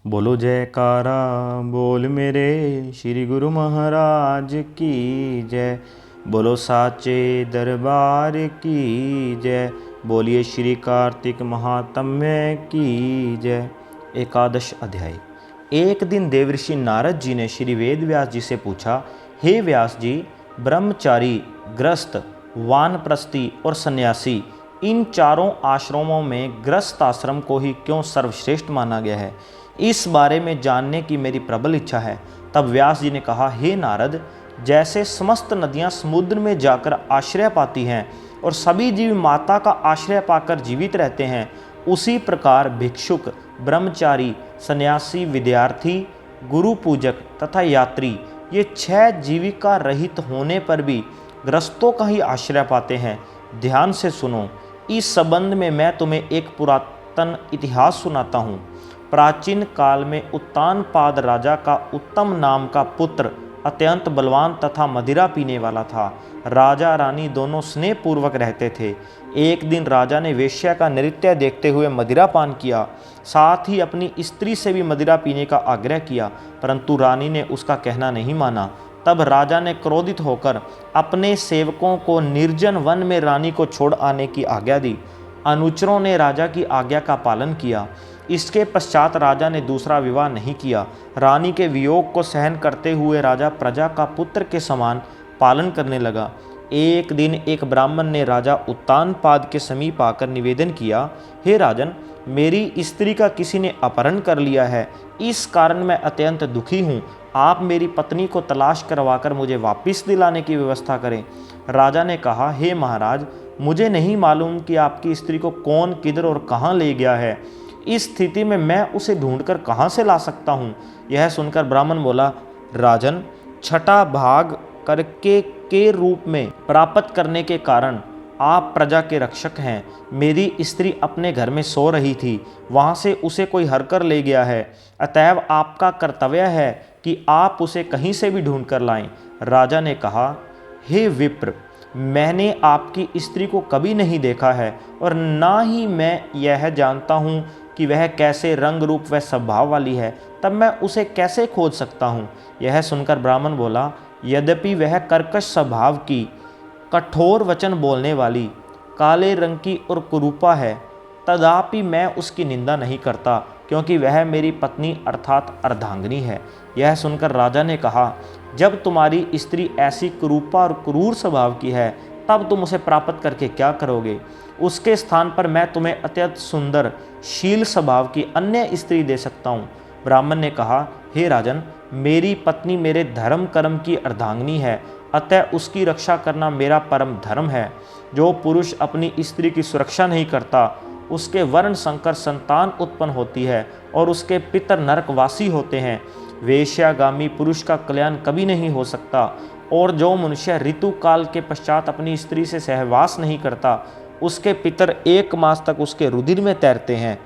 बोलो जयकारा बोल मेरे श्री गुरु महाराज की जय। बोलो साचे दरबार की जय। बोलिए श्री कार्तिक महात्म्य की जय। एकादश अध्याय। एक दिन देवऋषि नारद जी ने श्री वेद व्यास जी से पूछा, हे व्यास जी, ब्रह्मचारी, गृहस्थ, वानप्रस्थी और सन्यासी, इन चारों आश्रमों में गृहस्थ आश्रम को ही क्यों सर्वश्रेष्ठ माना गया है? इस बारे में जानने की मेरी प्रबल इच्छा है। तब व्यास जी ने कहा, हे नारद, जैसे समस्त नदियां समुद्र में जाकर आश्रय पाती हैं और सभी जीव माता का आश्रय पाकर जीवित रहते हैं, उसी प्रकार भिक्षुक, ब्रह्मचारी, सन्यासी, विद्यार्थी, गुरु पूजक तथा यात्री, ये 6 जीविका रहित होने पर भी ग्रस्तों का ही आश्रय पाते हैं। ध्यान से सुनो। इस संबंध में मैं तुम्हें एक पुरातन इतिहास सुनाता हूँ। प्राचीन काल में उत्तानपाद राजा का उत्तम नाम का पुत्र अत्यंत बलवान तथा मदिरा पीने वाला था। राजा रानी दोनों स्नेह पूर्वक रहते थे। एक दिन राजा ने वेश्या का नृत्य देखते हुए मदिरा पान किया, साथ ही अपनी स्त्री से भी मदिरा पीने का आग्रह किया, परंतु रानी ने उसका कहना नहीं माना। तब राजा ने क्रोधित होकर अपने सेवकों को निर्जन वन में रानी को छोड़ आने की आज्ञा दी। अनुचरों ने राजा की आज्ञा का पालन किया। इसके पश्चात राजा ने दूसरा विवाह नहीं किया। रानी के वियोग को सहन करते हुए राजा प्रजा का पुत्र के समान पालन करने लगा। एक दिन एक ब्राह्मण ने राजा उत्तानपाद के समीप आकर निवेदन किया, हे राजन, मेरी स्त्री का किसी ने अपहरण कर लिया है। इस कारण मैं अत्यंत दुखी हूँ। आप मेरी पत्नी को तलाश करवाकर मुझे वापस दिलाने की व्यवस्था करें। राजा ने कहा, हे महाराज, मुझे नहीं मालूम कि आपकी स्त्री को कौन, किधर और कहाँ ले गया है। इस स्थिति में मैं उसे ढूंढकर कहाँ से ला सकता हूँ? यह सुनकर ब्राह्मण बोला, राजन, छठा भाग करके के रूप में प्राप्त करने के कारण आप प्रजा के रक्षक हैं। मेरी स्त्री अपने घर में सो रही थी, वहाँ से उसे कोई हरकर ले गया है। अतएव आपका कर्तव्य है कि आप उसे कहीं से भी ढूंढ कर लाएं। राजा ने कहा, हे विप्र, मैंने आपकी स्त्री को कभी नहीं देखा है और ना ही मैं यह जानता हूँ कि वह कैसे रंग रूप व स्वभाव वाली है, तब मैं उसे कैसे खोज सकता हूँ? यह सुनकर ब्राह्मण बोला, यद्यपि वह कर्कश स्वभाव की, कठोर वचन बोलने वाली, काले रंग की और कुरूपा है, तथापि मैं उसकी निंदा नहीं करता, क्योंकि वह मेरी पत्नी अर्थात अर्धांगिनी है। यह सुनकर राजा ने कहा, जब तुम्हारी स्त्री ऐसी कुरूपा और क्रूर स्वभाव की है, तब तुम उसे प्राप्त करके क्या करोगे? उसके स्थान पर मैं तुम्हें अत्यंत सुंदर, शील स्वभाव की अन्य स्त्री दे सकता हूँ। ब्राह्मण ने कहा, हे राजन, मेरी पत्नी मेरे धर्म कर्म की अर्धांगिनी है, अतः उसकी रक्षा करना मेरा परम धर्म है। जो पुरुष अपनी स्त्री की सुरक्षा नहीं करता, उसके वर्ण संकर संतान उत्पन्न होती है और उसके पितर नरकवासी होते हैं। वेश्यागामी पुरुष का कल्याण कभी नहीं हो सकता। और जो मनुष्य ऋतु काल के पश्चात अपनी स्त्री से सहवास नहीं करता, उसके पितर 1 मास तक उसके रुधिर में तैरते हैं।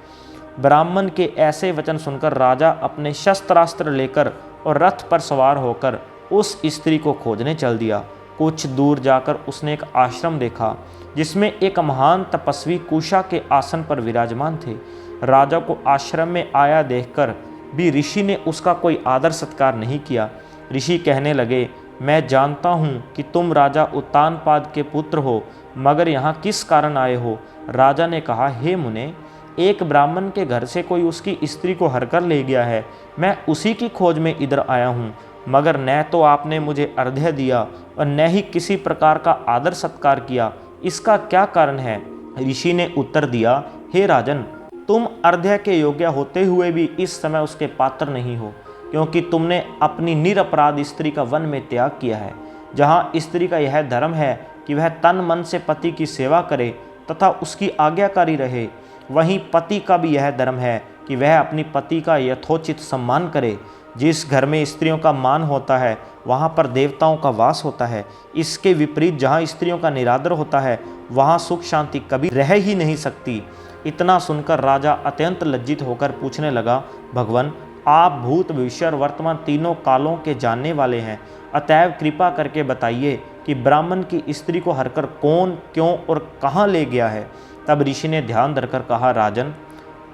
ब्राह्मण के ऐसे वचन सुनकर राजा अपने शस्त्रास्त्र लेकर और रथ पर सवार होकर उस स्त्री को खोजने चल दिया। कुछ दूर जाकर उसने एक आश्रम देखा, जिसमें एक महान तपस्वी कुशा के आसन पर विराजमान थे। राजा को आश्रम में आया देखकर भी ऋषि ने उसका कोई आदर सत्कार नहीं किया। ऋषि कहने लगे, मैं जानता हूँ कि तुम राजा उत्तानपाद के पुत्र हो, मगर यहाँ किस कारण आए हो? राजा ने कहा, हे मुने, एक ब्राह्मण के घर से कोई उसकी स्त्री को हरकर ले गया है। मैं उसी की खोज में इधर आया हूँ, मगर न तो आपने मुझे अर्घ्य दिया और न ही किसी प्रकार का आदर सत्कार किया। इसका क्या कारण है? ऋषि ने उत्तर दिया, हे राजन, तुम अर्घ्य के योग्य होते हुए भी इस समय उसके पात्र नहीं हो, क्योंकि तुमने अपनी निरपराध स्त्री का वन में त्याग किया है। जहाँ स्त्री का यह धर्म है कि वह तन मन से पति की सेवा करे तथा उसकी आज्ञाकारी रहे, वहीं पति का भी यह धर्म है कि वह अपनी पति का यथोचित सम्मान करे। जिस घर में स्त्रियों का मान होता है, वहाँ पर देवताओं का वास होता है। इसके विपरीत जहाँ स्त्रियों का निरादर होता है, वहाँ सुख शांति कभी रह ही नहीं सकती। इतना सुनकर राजा अत्यंत लज्जित होकर पूछने लगा, भगवान, आप भूत, भविष्य और वर्तमान तीनों कालों के जानने वाले हैं, अतएव कृपा करके बताइए कि ब्राह्मण की स्त्री को हरकर कौन, क्यों और कहाँ ले गया है? तब ऋषि ने ध्यान धरकर कहा, राजन,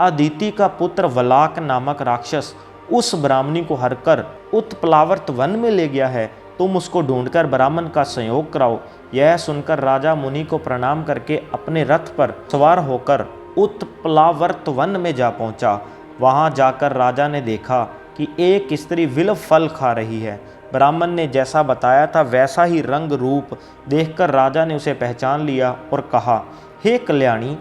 अदिति का पुत्र वलाक नामक राक्षस उस ब्राह्मणी को हरकर उत्प्लावर्त वन में ले गया है। तुम उसको ढूंढकर ब्राह्मण का संयोग कराओ। यह सुनकर राजा मुनि को प्रणाम करके अपने रथ पर सवार होकर उत्प्लावर्त वन में जा पहुंचा। वहां जाकर राजा ने देखा कि एक स्त्री विल्व फल खा रही है। ब्राह्मण ने जैसा बताया था वैसा ही रंग रूप देखकर राजा ने उसे पहचान लिया और कहा, हे कल्याणी,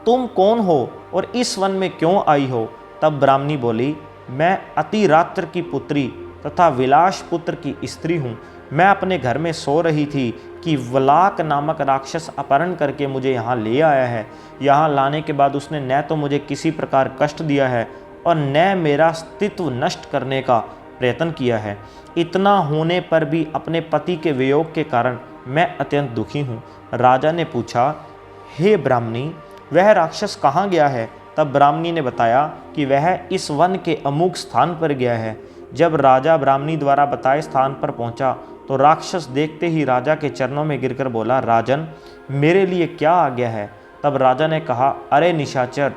तुम कौन हो और इस वन में क्यों आई हो? तब ब्राह्मणी बोली, मैं अतिरात्र की पुत्री तथा विलास पुत्र की स्त्री हूँ। मैं अपने घर में सो रही थी कि वलाक नामक राक्षस अपहरण करके मुझे यहाँ ले आया है। यहाँ लाने के बाद उसने न तो मुझे किसी प्रकार कष्ट दिया है और न मेरा अस्तित्व नष्ट करने का प्रयत्न किया है। इतना होने पर भी अपने पति के वियोग के कारण मैं अत्यंत दुखी हूँ। राजा ने पूछा, हे ब्राह्मणी, वह राक्षस कहाँ गया है? तब ब्राह्मणी ने बताया कि वह इस वन के अमुक स्थान पर गया है। जब राजा ब्राह्मणी द्वारा बताए स्थान पर पहुंचा तो राक्षस देखते ही राजा के चरणों में गिरकर बोला, राजन, मेरे लिए क्या आज्ञा है? तब राजा ने कहा, अरे निशाचर,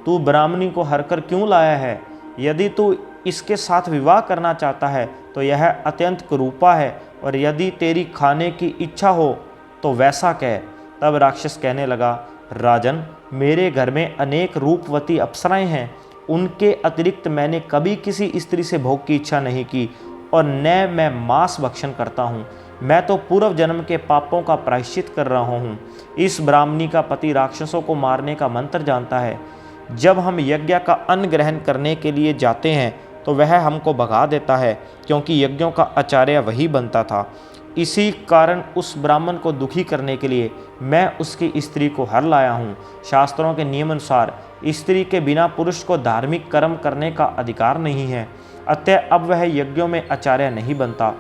तू ब्राह्मणी को हरकर क्यों लाया है? यदि तू इसके साथ विवाह करना चाहता है तो यह अत्यंत कुरूपा है, और यदि तेरी खाने की इच्छा हो तो वैसा कह। तब राक्षस कहने लगा, राजन, मेरे घर में अनेक रूपवती अप्सराएं हैं। उनके अतिरिक्त मैंने कभी किसी स्त्री से भोग की इच्छा नहीं की और न मैं मांस भक्षण करता हूँ। मैं तो पूर्व जन्म के पापों का प्रायश्चित कर रहा हूँ। इस ब्राह्मणी का पति राक्षसों को मारने का मंत्र जानता है। जब हम यज्ञ का अन्न ग्रहण करने के लिए जाते हैं तो वह हमको भगा देता है, क्योंकि यज्ञों का आचार्य वही बनता था। इसी कारण उस ब्राह्मण को दुखी करने के लिए मैं उसकी स्त्री को हर लाया हूँ। शास्त्रों के नियम अनुसार स्त्री के बिना पुरुष को धार्मिक कर्म करने का अधिकार नहीं है, अतः अब वह यज्ञों में आचार्य नहीं बनता।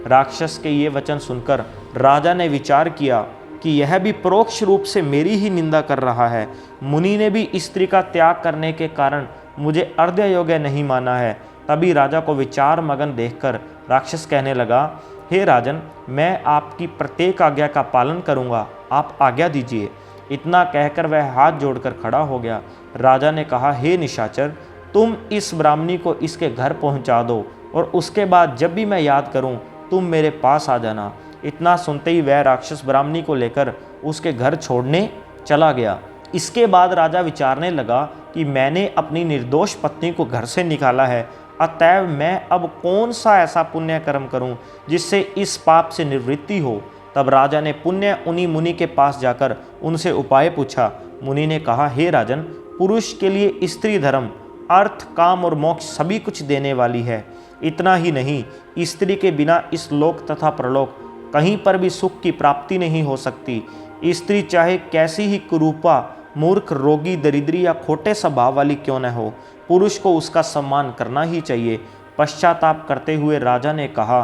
राक्षस के ये वचन सुनकर राजा ने विचार किया कि यह भी परोक्ष रूप से मेरी ही निंदा कर रहा है। मुनि ने भी स्त्री का त्याग करने के कारण मुझे अर्ध्य योग्य नहीं माना है। तभी राजा को विचार मगन देखकर राक्षस कहने लगा, हे राजन, मैं आपकी प्रत्येक आज्ञा का पालन करूंगा, आप आज्ञा दीजिए। इतना कहकर वह हाथ जोड़कर खड़ा हो गया। राजा ने कहा, हे निशाचर, तुम इस ब्राह्मणी को इसके घर पहुंचा दो और उसके बाद जब भी मैं याद करूं तुम मेरे पास आ जाना। इतना सुनते ही वह राक्षस ब्राह्मणी को लेकर उसके घर छोड़ने चला गया। इसके बाद राजा विचारने लगा कि मैंने अपनी निर्दोष पत्नी को घर से निकाला है, अतएव मैं अब कौन सा ऐसा पुण्य कर्म करूं जिससे इस पाप से निवृत्ति हो। तब राजा ने पुण्य उन्हीं मुनि के पास जाकर उनसे उपाय पूछा। मुनि ने कहा, हे राजन, पुरुष के लिए स्त्री धर्म, अर्थ, काम और मोक्ष सभी कुछ देने वाली है। इतना ही नहीं, स्त्री के बिना इस लोक तथा परलोक कहीं पर भी सुख की प्राप्ति नहीं हो सकती। स्त्री चाहे कैसी ही कुरूपा, मूर्ख, रोगी, दरिद्री या खोटे स्वभाव वाली क्यों न हो, पुरुष को उसका सम्मान करना ही चाहिए। पश्चाताप करते हुए राजा ने कहा,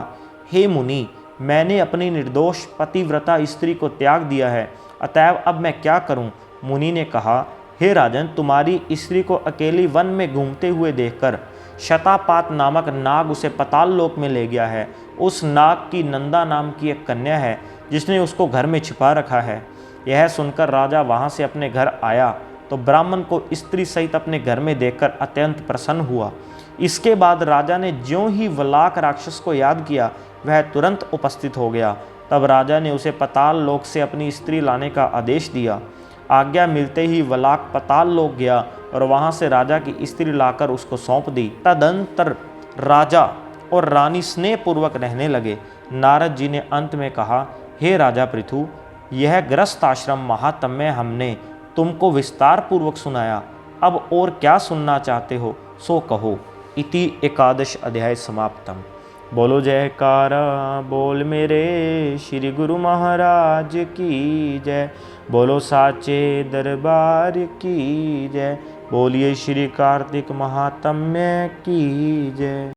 हे मुनि, मैंने अपनी निर्दोष पतिव्रता स्त्री को त्याग दिया है, अतएव अब मैं क्या करूं? मुनि ने कहा, हे राजन, तुम्हारी स्त्री को अकेली वन में घूमते हुए देखकर शतापात नामक नाग उसे पाताल लोक में ले गया है। उस नाग की नंदा नाम की एक कन्या है जिसने उसको घर में छिपा रखा है। यह सुनकर राजा वहां से अपने घर आया तो ब्राह्मण को स्त्री सहित अपने घर में देखकर अत्यंत प्रसन्न हुआ। इसके बाद राजा ने ज्यों ही वलाक राक्षस को याद किया, वह तुरंत उपस्थित हो गया। तब राजा ने उसे पाताल लोक से अपनी स्त्री लाने का आदेश दिया। आज्ञा मिलते ही वलाक पाताल लोक गया और वहां से राजा की स्त्री लाकर उसको सौंप दी। तदंतर राजा और रानी स्नेह पूर्वक रहने लगे। नारद जी ने अंत में कहा, हे राजा पृथु, यह ग्रस्त आश्रम महात्म्य हमने तुमको विस्तार पूर्वक सुनाया। अब और क्या सुनना चाहते हो सो कहो। इति एकादश अध्याय समाप्तम। बोलो जयकारा बोल मेरे श्री गुरु महाराज की जय। बोलो साचे दरबार की जय। बोलिए श्री कार्तिक महात्म्य की जय।